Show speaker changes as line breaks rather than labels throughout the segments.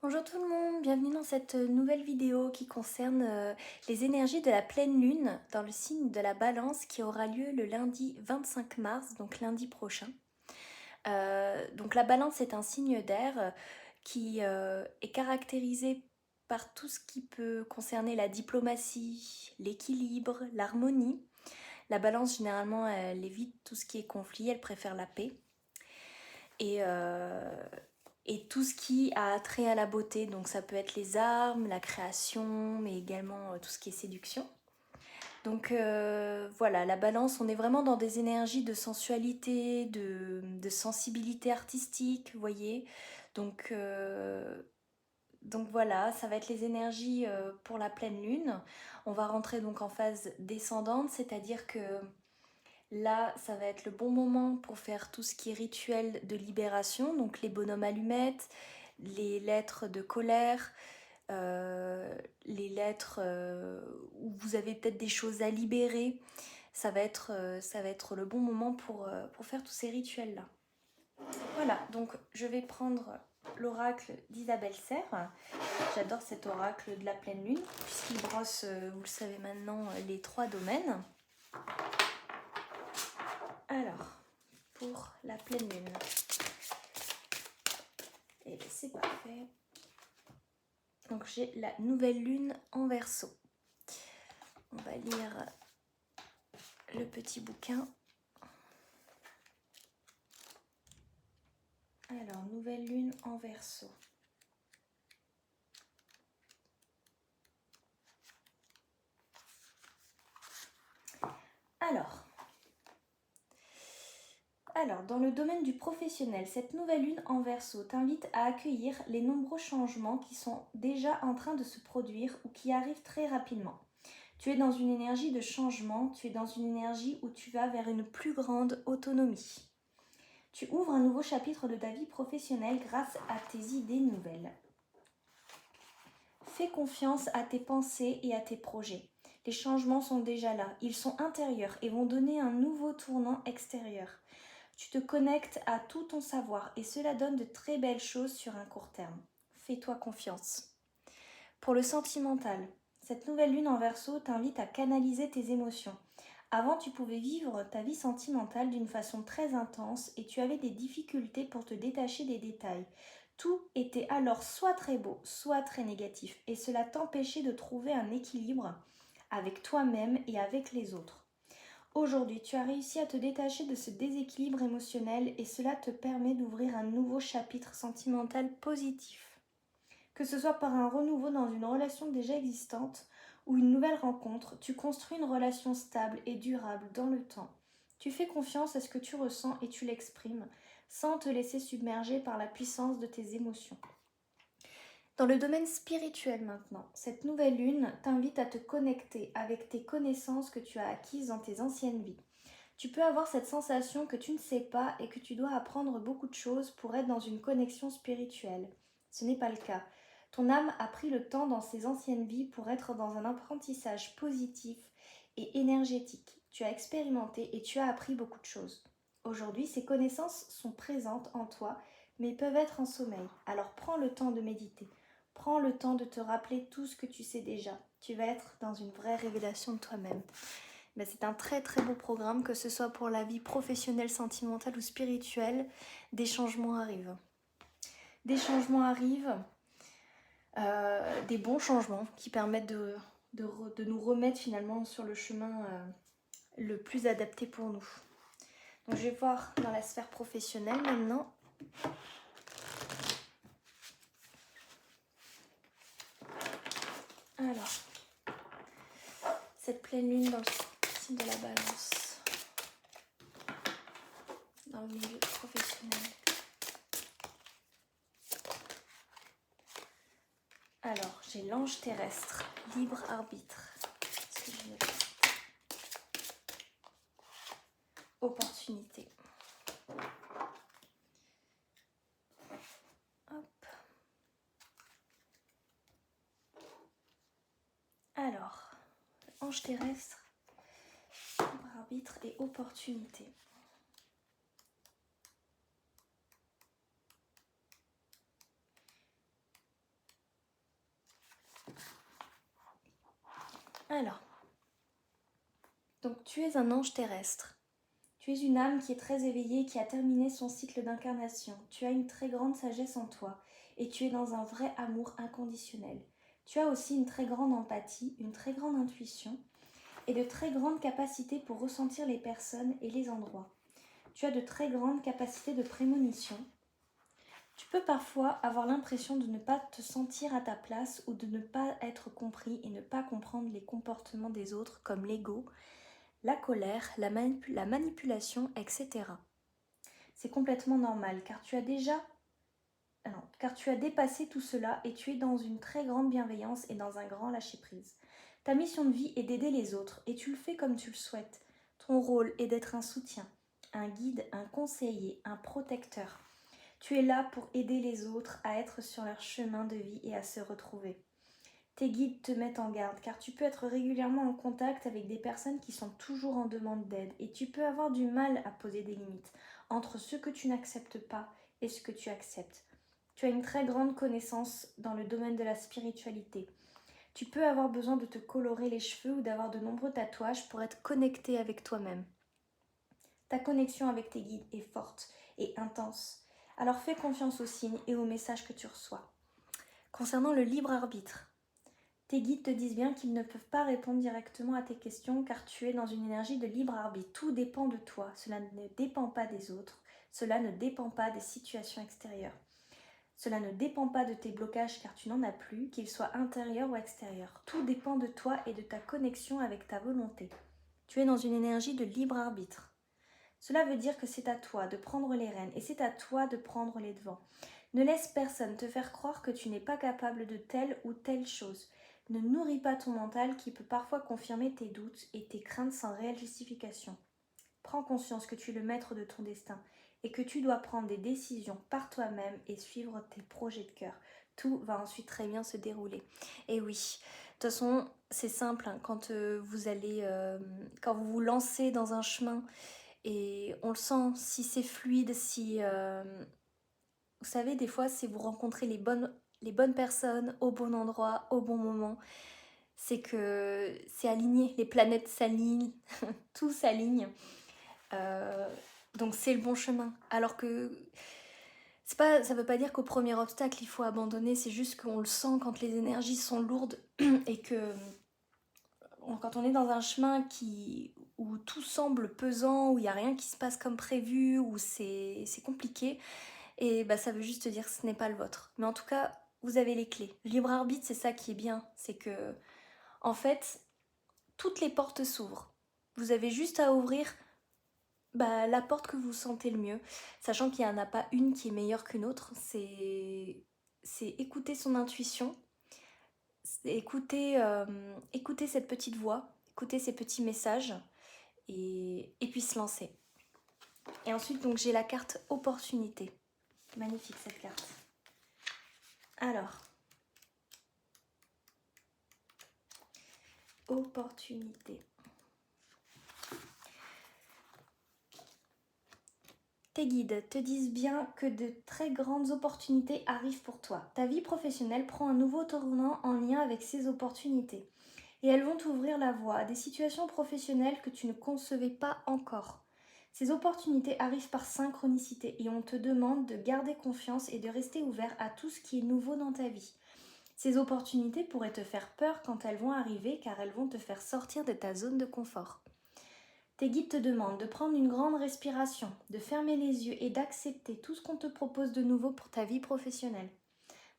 Bonjour tout le monde, bienvenue dans cette nouvelle vidéo qui concerne les énergies de la pleine lune dans le signe de la Balance qui aura lieu le lundi 25 mars, donc lundi prochain. Donc la Balance est un signe d'air qui est caractérisé par tout ce qui peut concerner la diplomatie, l'équilibre, l'harmonie. La Balance généralement elle évite tout ce qui est conflit, elle préfère la paix. Et tout ce qui a trait à la beauté, donc ça peut être les armes, la création, mais également tout ce qui est séduction. Donc voilà, la Balance, on est vraiment dans des énergies de sensualité, de sensibilité artistique, vous voyez. Donc voilà, ça va être les énergies pour la pleine lune. On va rentrer donc en phase descendante, c'est-à-dire que là, ça va être le bon moment pour faire tout ce qui est rituel de libération, donc les bonhommes allumettes, les lettres de colère, les lettres où vous avez peut-être des choses à libérer. Ça va être le bon moment pour faire tous ces rituels-là. Voilà, donc je vais prendre l'oracle d'Isabelle Serre. J'adore cet oracle de la pleine lune, puisqu'il brosse, vous le savez maintenant, les 3 domaines. Alors, pour la pleine lune. Et c'est parfait. Donc j'ai la nouvelle lune en Verseau. On va lire le petit bouquin. Alors, nouvelle lune en Verseau. Alors, dans le domaine du professionnel, cette nouvelle lune en Verseau t'invite à accueillir les nombreux changements qui sont déjà en train de se produire ou qui arrivent très rapidement. Tu es dans une énergie de changement, tu es dans une énergie où tu vas vers une plus grande autonomie. Tu ouvres un nouveau chapitre de ta vie professionnelle grâce à tes idées nouvelles. Fais confiance à tes pensées et à tes projets. Les changements sont déjà là, ils sont intérieurs et vont donner un nouveau tournant extérieur. Tu te connectes à tout ton savoir et cela donne de très belles choses sur un court terme. Fais-toi confiance. Pour le sentimental, cette nouvelle lune en Verseau t'invite à canaliser tes émotions. Avant, tu pouvais vivre ta vie sentimentale d'une façon très intense et tu avais des difficultés pour te détacher des détails. Tout était alors soit très beau, soit très négatif et cela t'empêchait de trouver un équilibre avec toi-même et avec les autres. Aujourd'hui, tu as réussi à te détacher de ce déséquilibre émotionnel et cela te permet d'ouvrir un nouveau chapitre sentimental positif. Que ce soit par un renouveau dans une relation déjà existante ou une nouvelle rencontre, tu construis une relation stable et durable dans le temps. Tu fais confiance à ce que tu ressens et tu l'exprimes sans te laisser submerger par la puissance de tes émotions. Dans le domaine spirituel maintenant, cette nouvelle lune t'invite à te connecter avec tes connaissances que tu as acquises dans tes anciennes vies. Tu peux avoir cette sensation que tu ne sais pas et que tu dois apprendre beaucoup de choses pour être dans une connexion spirituelle. Ce n'est pas le cas. Ton âme a pris le temps dans ses anciennes vies pour être dans un apprentissage positif et énergétique. Tu as expérimenté et tu as appris beaucoup de choses. Aujourd'hui, ces connaissances sont présentes en toi, mais peuvent être en sommeil. Alors prends le temps de méditer. Prends le temps de te rappeler tout ce que tu sais déjà. Tu vas être dans une vraie révélation de toi-même. Mais c'est un très très beau programme, que ce soit pour la vie professionnelle, sentimentale ou spirituelle. Des changements arrivent. Des changements arrivent, des bons changements qui permettent de nous remettre finalement sur le chemin le plus adapté pour nous. Donc je vais voir dans la sphère professionnelle maintenant. Alors, cette pleine lune dans le signe de la Balance, dans le milieu professionnel. Alors, j'ai l'ange terrestre, libre arbitre. Ce que je note. Opportunité. Hop. Alors, ange terrestre, libre arbitre et opportunité. Alors, donc tu es un ange terrestre. Tu es une âme qui est très éveillée, qui a terminé son cycle d'incarnation. Tu as une très grande sagesse en toi et tu es dans un vrai amour inconditionnel. Tu as aussi une très grande empathie, une très grande intuition et de très grandes capacités pour ressentir les personnes et les endroits. Tu as de très grandes capacités de prémonition. Tu peux parfois avoir l'impression de ne pas te sentir à ta place ou de ne pas être compris et ne pas comprendre les comportements des autres comme l'ego, la colère, la manipulation, etc. C'est complètement normal car tu as dépassé tout cela et tu es dans une très grande bienveillance et dans un grand lâcher-prise. Ta mission de vie est d'aider les autres et tu le fais comme tu le souhaites. Ton rôle est d'être un soutien, un guide, un conseiller, un protecteur. Tu es là pour aider les autres à être sur leur chemin de vie et à se retrouver. Tes guides te mettent en garde car tu peux être régulièrement en contact avec des personnes qui sont toujours en demande d'aide et tu peux avoir du mal à poser des limites entre ce que tu n'acceptes pas et ce que tu acceptes. Tu as une très grande connaissance dans le domaine de la spiritualité. Tu peux avoir besoin de te colorer les cheveux ou d'avoir de nombreux tatouages pour être connecté avec toi-même. Ta connexion avec tes guides est forte et intense. Alors fais confiance aux signes et aux messages que tu reçois. Concernant le libre arbitre, tes guides te disent bien qu'ils ne peuvent pas répondre directement à tes questions car tu es dans une énergie de libre arbitre. Tout dépend de toi, cela ne dépend pas des autres, cela ne dépend pas des situations extérieures. Cela ne dépend pas de tes blocages car tu n'en as plus, qu'ils soient intérieurs ou extérieurs. Tout dépend de toi et de ta connexion avec ta volonté. Tu es dans une énergie de libre arbitre. Cela veut dire que c'est à toi de prendre les rênes et c'est à toi de prendre les devants. Ne laisse personne te faire croire que tu n'es pas capable de telle ou telle chose. Ne nourris pas ton mental qui peut parfois confirmer tes doutes et tes craintes sans réelle justification. Prends conscience que tu es le maître de ton destin et que tu dois prendre des décisions par toi-même et suivre tes projets de cœur. Tout va ensuite très bien se dérouler. Et oui, de toute façon, c'est simple, hein, quand quand vous vous lancez dans un chemin et on le sent, si c'est fluide, si... vous savez, des fois, si vous rencontrez les bonnes personnes au bon endroit, au bon moment, c'est que c'est aligné, les planètes s'alignent, tout s'aligne. Donc c'est le bon chemin. Alors que ça veut pas dire qu'au premier obstacle il faut abandonner, c'est juste qu'on le sent quand les énergies sont lourdes et que quand on est dans un chemin où tout semble pesant, où il n'y a rien qui se passe comme prévu, où c'est compliqué, et bah, ça veut juste dire que ce n'est pas le vôtre. Mais en tout cas, vous avez les clés. Le libre arbitre, c'est ça qui est bien, c'est que en fait, toutes les portes s'ouvrent. Vous avez juste à ouvrir la porte que vous sentez le mieux, sachant qu'il n'y en a pas une qui est meilleure qu'une autre. C'est écouter son intuition, c'est écouter cette petite voix, écouter ces petits messages et puis se lancer. Et ensuite, donc j'ai la carte opportunité. Magnifique cette carte. Alors, opportunité. Tes guides te disent bien que de très grandes opportunités arrivent pour toi. Ta vie professionnelle prend un nouveau tournant en lien avec ces opportunités. Et elles vont t'ouvrir la voie à des situations professionnelles que tu ne concevais pas encore. Ces opportunités arrivent par synchronicité et on te demande de garder confiance et de rester ouvert à tout ce qui est nouveau dans ta vie. Ces opportunités pourraient te faire peur quand elles vont arriver car elles vont te faire sortir de ta zone de confort. Tes guides te demandent de prendre une grande respiration, de fermer les yeux et d'accepter tout ce qu'on te propose de nouveau pour ta vie professionnelle.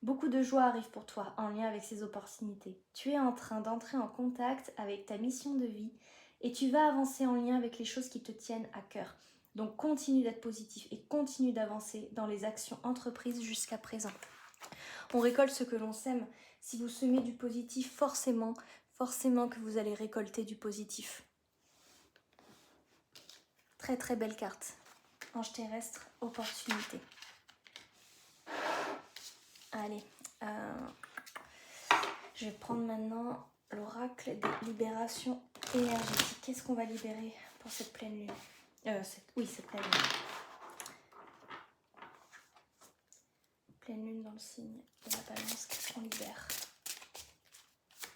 Beaucoup de joie arrive pour toi en lien avec ces opportunités. Tu es en train d'entrer en contact avec ta mission de vie et tu vas avancer en lien avec les choses qui te tiennent à cœur. Donc continue d'être positif et continue d'avancer dans les actions entreprises jusqu'à présent. On récolte ce que l'on sème. Si vous semez du positif, forcément que vous allez récolter du positif. Très très belle carte. Ange terrestre, opportunité. Allez, je vais prendre maintenant l'oracle des libérations énergétiques. Qu'est-ce qu'on va libérer pour cette pleine lune? Cette pleine lune. Pleine lune dans le signe de la balance, qu'est-ce qu'on libère?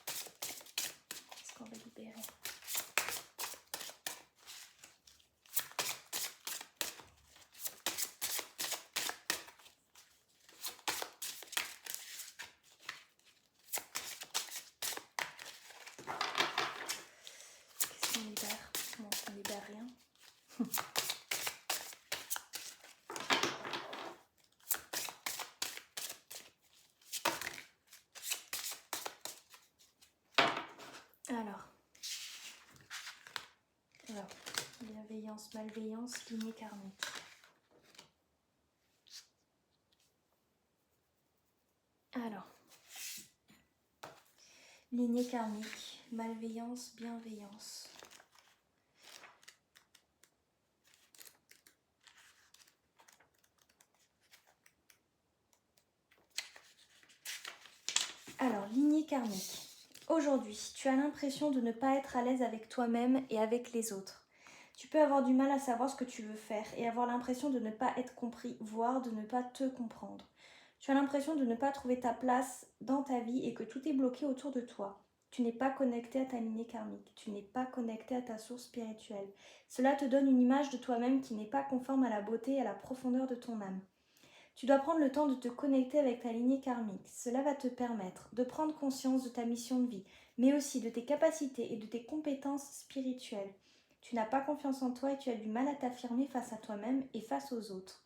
Qu'est-ce qu'on va libérer. Qu'est-ce qu'on libère? Non, on libère rien. Alors, bienveillance, malveillance, lignée karmique. Alors, lignée karmique, malveillance, bienveillance. Alors, lignée karmique. Aujourd'hui, tu as l'impression de ne pas être à l'aise avec toi-même et avec les autres. Tu peux avoir du mal à savoir ce que tu veux faire et avoir l'impression de ne pas être compris, voire de ne pas te comprendre. Tu as l'impression de ne pas trouver ta place dans ta vie et que tout est bloqué autour de toi. Tu n'es pas connecté à ta lignée karmique, tu n'es pas connecté à ta source spirituelle. Cela te donne une image de toi-même qui n'est pas conforme à la beauté et à la profondeur de ton âme. Tu dois prendre le temps de te connecter avec ta lignée karmique. Cela va te permettre de prendre conscience de ta mission de vie, mais aussi de tes capacités et de tes compétences spirituelles. Tu n'as pas confiance en toi et tu as du mal à t'affirmer face à toi-même et face aux autres.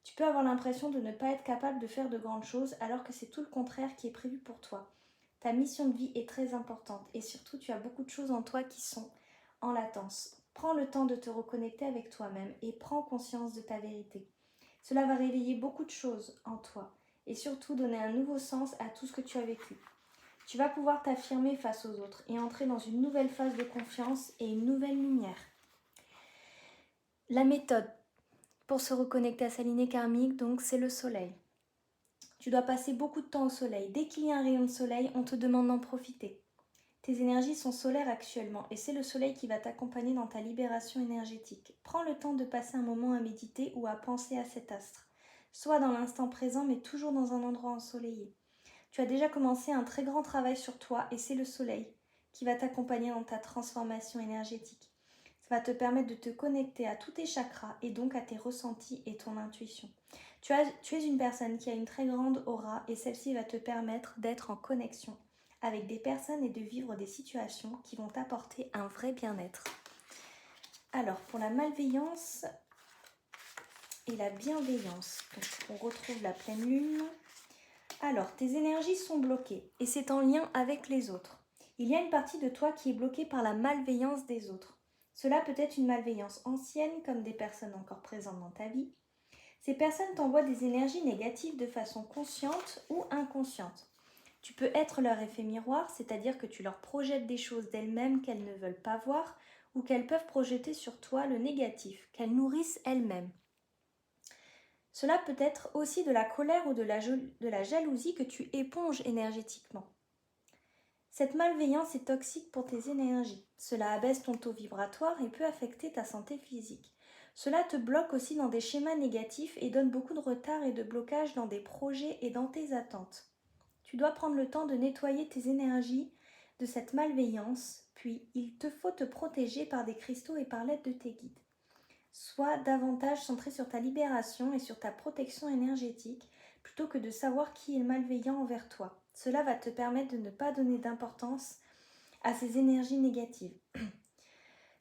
Tu peux avoir l'impression de ne pas être capable de faire de grandes choses alors que c'est tout le contraire qui est prévu pour toi. Ta mission de vie est très importante et surtout tu as beaucoup de choses en toi qui sont en latence. Prends le temps de te reconnecter avec toi-même et prends conscience de ta vérité. Cela va réveiller beaucoup de choses en toi et surtout donner un nouveau sens à tout ce que tu as vécu. Tu vas pouvoir t'affirmer face aux autres et entrer dans une nouvelle phase de confiance et une nouvelle lumière. La méthode pour se reconnecter à sa lignée karmique, donc, c'est le soleil. Tu dois passer beaucoup de temps au soleil. Dès qu'il y a un rayon de soleil, on te demande d'en profiter. Tes énergies sont solaires actuellement et c'est le soleil qui va t'accompagner dans ta libération énergétique. Prends le temps de passer un moment à méditer ou à penser à cet astre. Sois dans l'instant présent mais toujours dans un endroit ensoleillé. Tu as déjà commencé un très grand travail sur toi et c'est le soleil qui va t'accompagner dans ta transformation énergétique. Ça va te permettre de te connecter à tous tes chakras et donc à tes ressentis et ton intuition. Tu es une personne qui a une très grande aura et celle-ci va te permettre d'être en connexion avec des personnes et de vivre des situations qui vont t'apporter un vrai bien-être. Alors, pour la malveillance et la bienveillance, donc on retrouve la pleine lune. Alors, tes énergies sont bloquées et c'est en lien avec les autres. Il y a une partie de toi qui est bloquée par la malveillance des autres. Cela peut être une malveillance ancienne, comme des personnes encore présentes dans ta vie. Ces personnes t'envoient des énergies négatives de façon consciente ou inconsciente. Tu peux être leur effet miroir, c'est-à-dire que tu leur projettes des choses d'elles-mêmes qu'elles ne veulent pas voir ou qu'elles peuvent projeter sur toi le négatif, qu'elles nourrissent elles-mêmes. Cela peut être aussi de la colère ou de la jalousie que tu éponges énergétiquement. Cette malveillance est toxique pour tes énergies. Cela abaisse ton taux vibratoire et peut affecter ta santé physique. Cela te bloque aussi dans des schémas négatifs et donne beaucoup de retard et de blocage dans des projets et dans tes attentes. Tu dois prendre le temps de nettoyer tes énergies de cette malveillance, puis il te faut te protéger par des cristaux et par l'aide de tes guides. Sois davantage centré sur ta libération et sur ta protection énergétique plutôt que de savoir qui est malveillant envers toi. Cela va te permettre de ne pas donner d'importance à ces énergies négatives.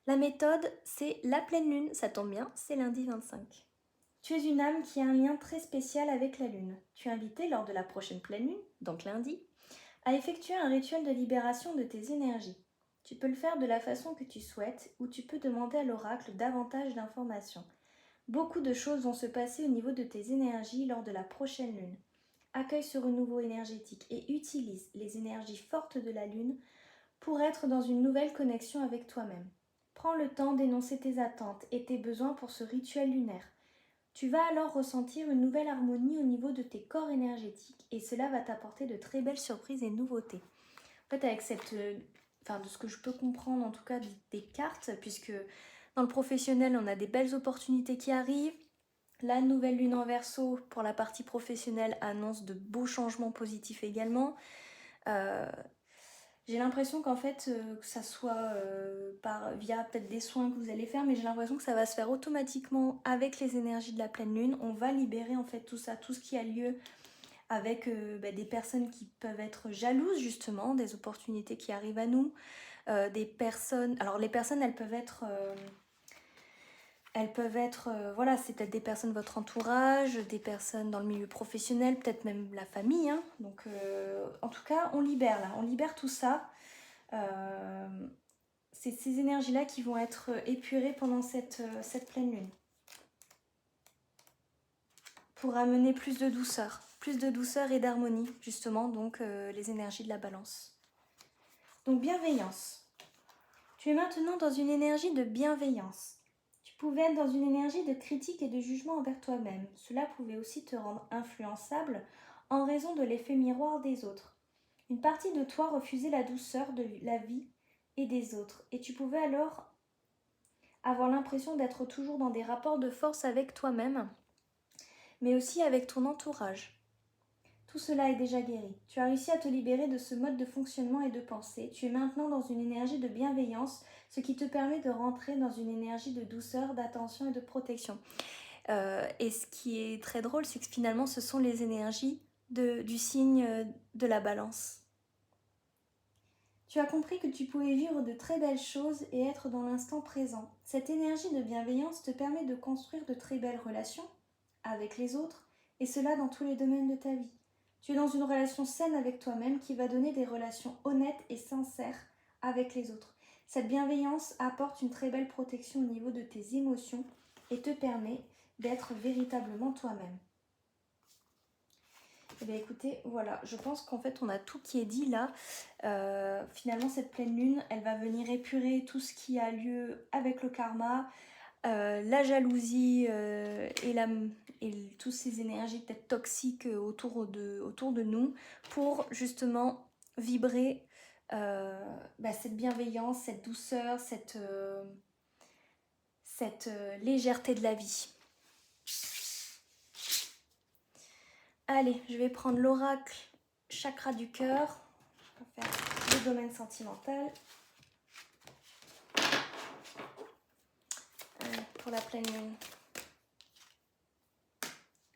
La méthode, c'est la pleine lune, ça tombe bien, c'est lundi 25. Tu es une âme qui a un lien très spécial avec la lune. Tu es invité lors de la prochaine pleine lune, donc lundi, à effectuer un rituel de libération de tes énergies. Tu peux le faire de la façon que tu souhaites ou tu peux demander à l'oracle davantage d'informations. Beaucoup de choses vont se passer au niveau de tes énergies lors de la prochaine lune. Accueille ce renouveau énergétique et utilise les énergies fortes de la lune pour être dans une nouvelle connexion avec toi-même. Prends le temps d'énoncer tes attentes et tes besoins pour ce rituel lunaire. Tu vas alors ressentir une nouvelle harmonie au niveau de tes corps énergétiques et cela va t'apporter de très belles surprises et nouveautés. En fait, avec de ce que je peux comprendre en tout cas des cartes, puisque dans le professionnel, on a des belles opportunités qui arrivent. La nouvelle lune en Verseau pour la partie professionnelle annonce de beaux changements positifs également. J'ai l'impression qu'en fait, que ça soit via peut-être des soins que vous allez faire, mais j'ai l'impression que ça va se faire automatiquement avec les énergies de la pleine lune. On va libérer en fait tout ça, tout ce qui a lieu avec des personnes qui peuvent être jalouses justement, des opportunités qui arrivent à nous, des personnes... Alors les personnes, elles peuvent être, voilà, c'est peut-être des personnes de votre entourage, des personnes dans le milieu professionnel, peut-être même la famille, hein. Donc en tout cas, on libère là, on libère tout ça. C'est ces énergies-là qui vont être épurées pendant cette pleine lune. Pour amener plus de douceur et d'harmonie, justement, donc les énergies de la balance. Donc bienveillance. Tu es maintenant dans une énergie de bienveillance. Tu pouvais être dans une énergie de critique et de jugement envers toi-même. Cela pouvait aussi te rendre influençable en raison de l'effet miroir des autres. Une partie de toi refusait la douceur de la vie et des autres, et tu pouvais alors avoir l'impression d'être toujours dans des rapports de force avec toi-même, mais aussi avec ton entourage. Tout cela est déjà guéri. Tu as réussi à te libérer de ce mode de fonctionnement et de pensée. Tu es maintenant dans une énergie de bienveillance, ce qui te permet de rentrer dans une énergie de douceur, d'attention et de protection. Et ce qui est très drôle, c'est que finalement, ce sont les énergies du signe de la balance. Tu as compris que tu pouvais vivre de très belles choses et être dans l'instant présent. Cette énergie de bienveillance te permet de construire de très belles relations avec les autres, et cela dans tous les domaines de ta vie. Tu es dans une relation saine avec toi-même qui va donner des relations honnêtes et sincères avec les autres. Cette bienveillance apporte une très belle protection au niveau de tes émotions et te permet d'être véritablement toi-même. Eh bien écoutez, voilà, je pense qu'en fait on a tout qui est dit là. Finalement cette pleine lune, elle va venir épurer tout ce qui a lieu avec le karma, la jalousie et toutes ces énergies peut-être toxiques autour de nous, pour justement vibrer cette bienveillance, cette douceur, cette légèreté de la vie. Allez, je vais prendre l'oracle chakra du cœur pour faire le domaine sentimental. Pour la pleine lune.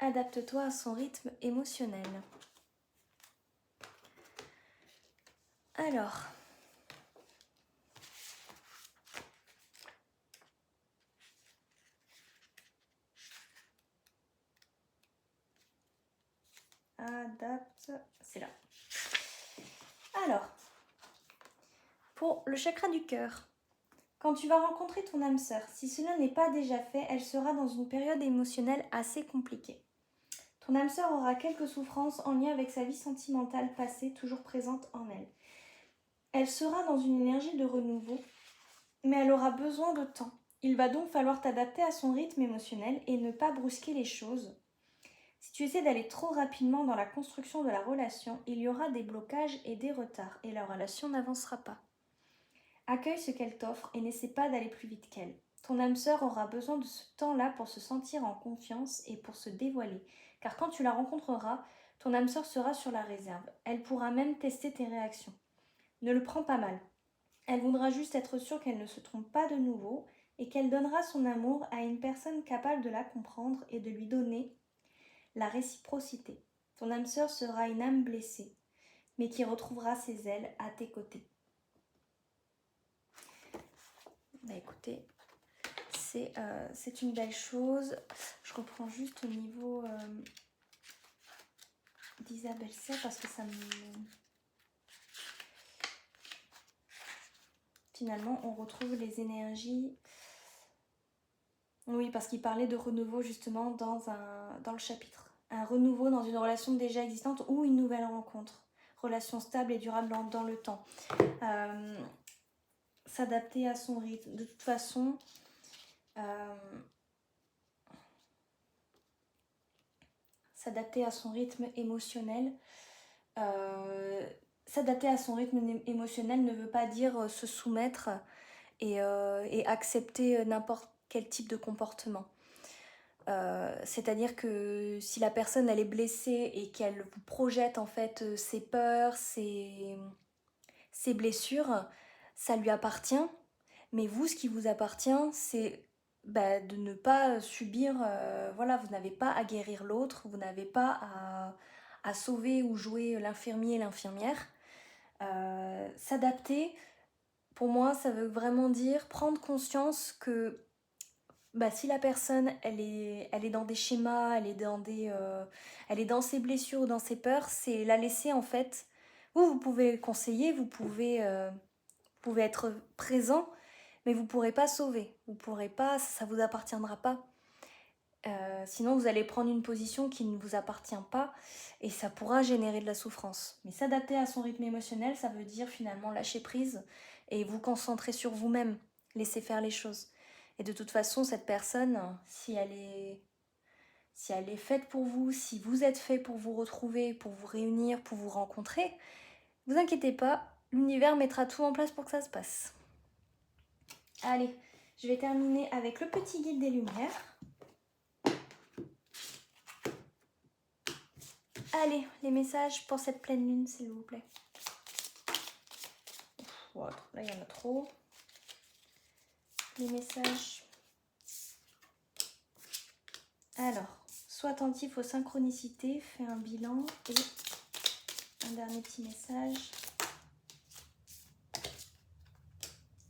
Adapte-toi à son rythme émotionnel. Alors, adapte, c'est là. Alors, pour le chakra du cœur, quand tu vas rencontrer ton âme sœur, si cela n'est pas déjà fait, elle sera dans une période émotionnelle assez compliquée. Ton âme sœur aura quelques souffrances en lien avec sa vie sentimentale passée, toujours présente en elle. Elle sera dans une énergie de renouveau, mais elle aura besoin de temps. Il va donc falloir t'adapter à son rythme émotionnel et ne pas brusquer les choses. Si tu essaies d'aller trop rapidement dans la construction de la relation, il y aura des blocages et des retards, et la relation n'avancera pas. Accueille ce qu'elle t'offre et n'essaie pas d'aller plus vite qu'elle. Ton âme sœur aura besoin de ce temps-là pour se sentir en confiance et pour se dévoiler, car quand tu la rencontreras, ton âme sœur sera sur la réserve. Elle pourra même tester tes réactions. Ne le prends pas mal. Elle voudra juste être sûre qu'elle ne se trompe pas de nouveau et qu'elle donnera son amour à une personne capable de la comprendre et de lui donner la réciprocité. Ton âme sœur sera une âme blessée, mais qui retrouvera ses ailes à tes côtés. Bah écoutez, c'est une belle chose. Je reprends juste au niveau d'Isabelle C parce que ça me... Finalement, on retrouve les énergies. Oui, parce qu'il parlait de renouveau justement dans le chapitre. Un renouveau dans une relation déjà existante ou une nouvelle rencontre. Relation stable et durable dans le temps. S'adapter à son rythme. De toute façon, s'adapter à son rythme émotionnel. S'adapter à son rythme émotionnel ne veut pas dire se soumettre et accepter n'importe quel type de comportement. C'est-à-dire que si la personne elle est blessée et qu'elle vous projette en fait ses peurs, ses Ses blessures, ça lui appartient, mais vous, ce qui vous appartient, c'est de ne pas subir, voilà, vous n'avez pas à guérir l'autre, vous n'avez pas à sauver ou jouer l'infirmier et l'infirmière. S'adapter, pour moi, ça veut vraiment dire prendre conscience que si la personne, elle est dans des schémas, elle est dans ses blessures ou dans ses peurs, c'est la laisser en fait. Vous pouvez conseiller, vous pouvez être présent, mais vous ne pourrez pas sauver. Vous pourrez pas, ça ne vous appartiendra pas. Sinon, vous allez prendre une position qui ne vous appartient pas et ça pourra générer de la souffrance. Mais s'adapter à son rythme émotionnel, ça veut dire finalement lâcher prise et vous concentrer sur vous-même, laisser faire les choses. Et de toute façon, cette personne, si elle est faite pour vous, si vous êtes fait pour vous retrouver, pour vous réunir, pour vous rencontrer, vous inquiétez pas, l'univers mettra tout en place pour que ça se passe. Allez, je vais terminer avec le petit guide des lumières. Allez, les messages pour cette pleine lune, s'il vous plaît. Wow, là, il y en a trop. Les messages. Alors, sois attentif aux synchronicités, fais un bilan et un dernier petit message.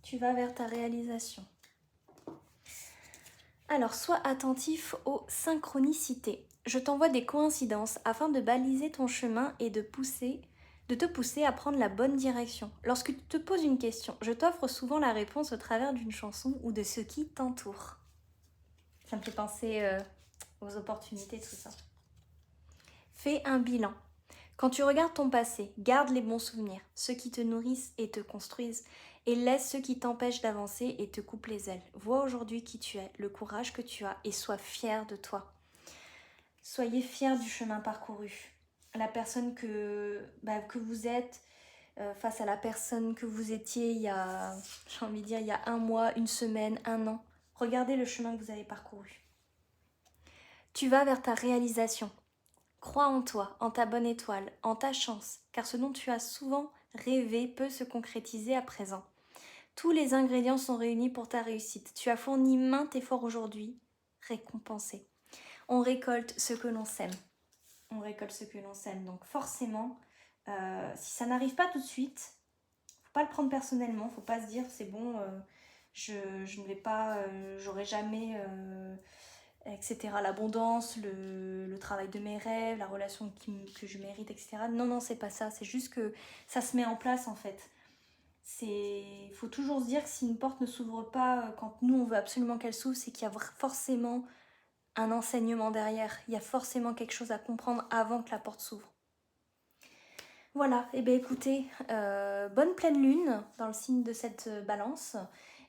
Tu vas vers ta réalisation. Alors, sois attentif aux synchronicités. Je t'envoie des coïncidences afin de baliser ton chemin et de te pousser à prendre la bonne direction. Lorsque tu te poses une question, je t'offre souvent la réponse au travers d'une chanson ou de ce qui t'entoure. Ça me fait penser aux opportunités, tout ça. Fais un bilan. Quand tu regardes ton passé, garde les bons souvenirs, ceux qui te nourrissent et te construisent, et laisse ceux qui t'empêchent d'avancer et te coupent les ailes. Vois aujourd'hui qui tu es, le courage que tu as et sois fier de toi. Soyez fiers du chemin parcouru. La personne que vous êtes face à la personne que vous étiez il y a 1 mois, 1 semaine, 1 an. Regardez le chemin que vous avez parcouru. Tu vas vers ta réalisation. Crois en toi, en ta bonne étoile, en ta chance, car ce dont tu as souvent rêvé peut se concrétiser à présent. Tous les ingrédients sont réunis pour ta réussite. Tu as fourni maint effort aujourd'hui, récompensé. On récolte ce que l'on sème. On récolte ce que l'on sème. Donc forcément, si ça n'arrive pas tout de suite, faut pas le prendre personnellement, faut pas se dire c'est bon, je ne vais pas, j'aurai jamais, etc. L'abondance, le travail de mes rêves, la relation que je mérite, etc. Non, c'est pas ça, c'est juste que ça se met en place en fait. Il faut toujours se dire que si une porte ne s'ouvre pas quand nous on veut absolument qu'elle s'ouvre, c'est qu'il y a forcément un enseignement derrière. Il y a forcément quelque chose à comprendre avant que la porte s'ouvre. Voilà, et bien écoutez, bonne pleine lune dans le signe de cette balance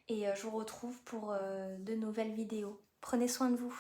et je vous retrouve pour de nouvelles vidéos. Prenez soin de vous.